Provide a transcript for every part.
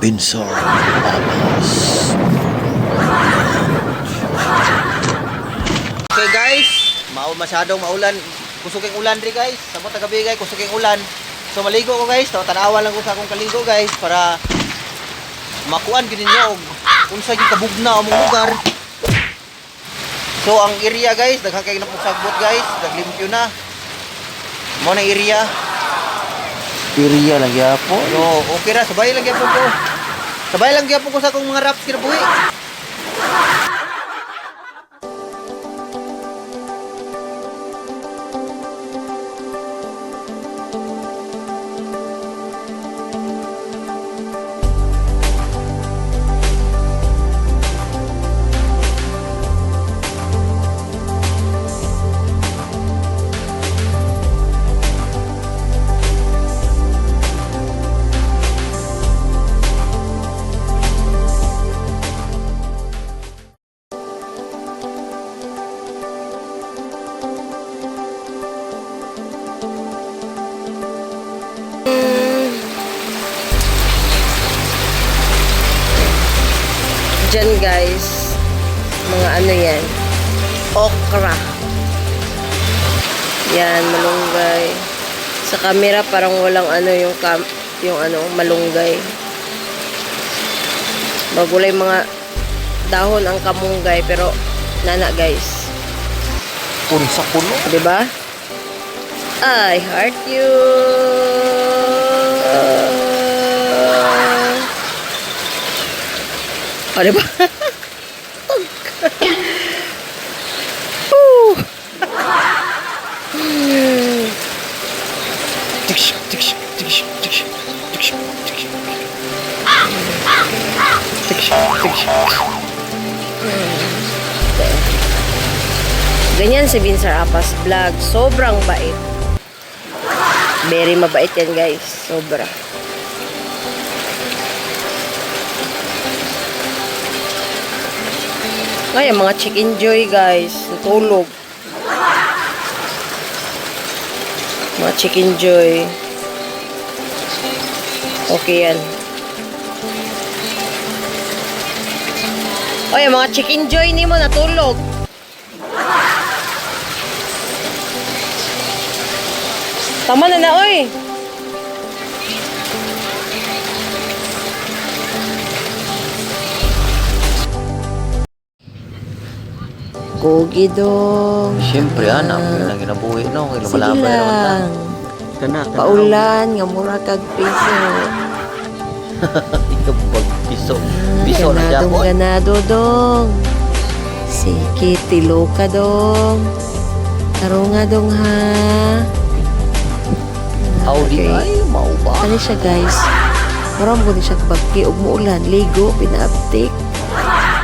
Pinsar Abbas. Okay guys, masyadong maulan. Kusuking ulan rin guys. Sabot na gabi guys, kusuking ulan. So maligo ko guys, tanawan lang ko sa akong kaligo guys para makuan gid ninyo og unsa gyud kabugna among lugar. So ang area guys, daghang kay napusagbot guys, naglimpyo na. Mo na area. Area lang gyapon. So okay ra, sabay lang gyapon ko. Sabay lang gyapon ko sa akong mga raps kinabuhi. Diyan guys, mga ano yan, okra. Yan, malunggay. Sa camera parang walang ano yung malunggay. Magulay mga dahon ang kamunggay pero nana guys. Unsa kuno? 'Di ba? I heart you. O, diba? Ganyan si Pinsar Abbas vlog. Sobrang bait. Very mabait yan guys. Sobra. Ay, mga chicken joy guys, natulog. Mga chicken joy. Okay yan. Ay, mga chicken joy ni mo natulog. Tama na na, oy. Kogi dong. Siyempre anak, yun ang ginabuhi no, kay Sige lumalaban naman ta. lang. Kana Paulan, nga mura kag piso. Ikaw pag piso. Piso na Ganadong gyapon. ganado dong. Sige, tilo ka dong. Taro nga dong ha. Audi ay mao ba? Ano siya guys? Maram ko ni siya kabagki ug muulan, ligo, pinaaptik.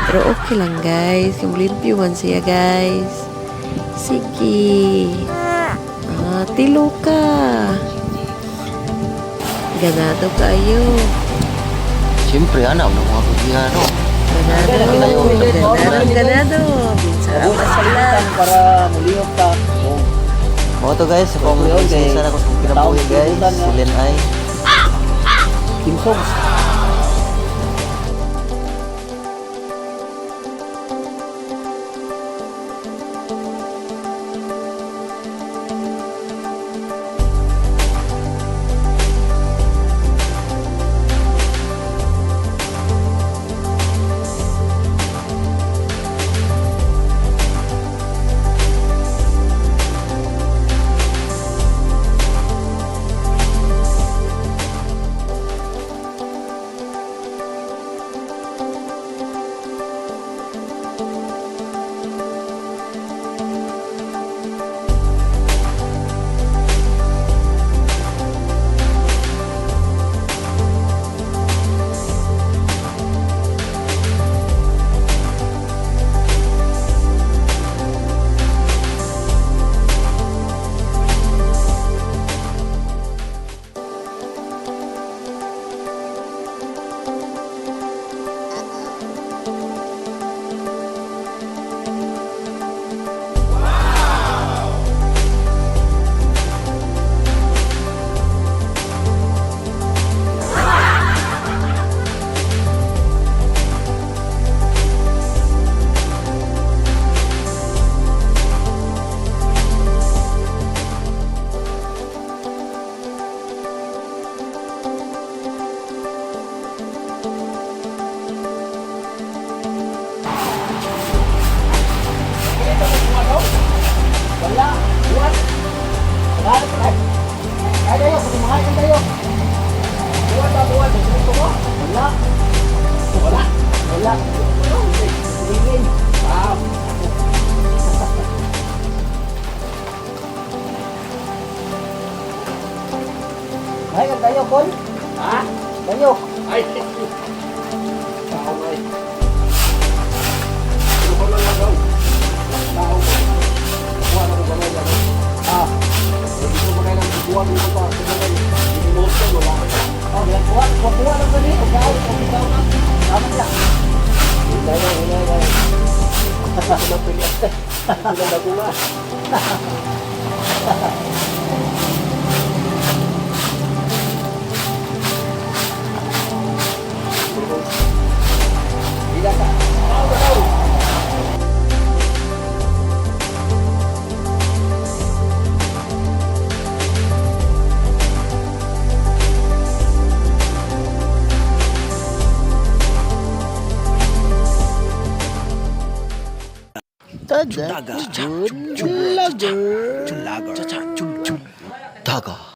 Pero okay lang guys. Limpyo man siya guys. Sige. Tilo ka. Ganado kayo. Siyempre anak, ng mga kugihan no. Ganado. Pinsar Abbas vlog. Para muliyog ka. Mo to guys, kung sana ko kung kinabuhi guys, silin ay Timsog. Tada. Good lager. Daga.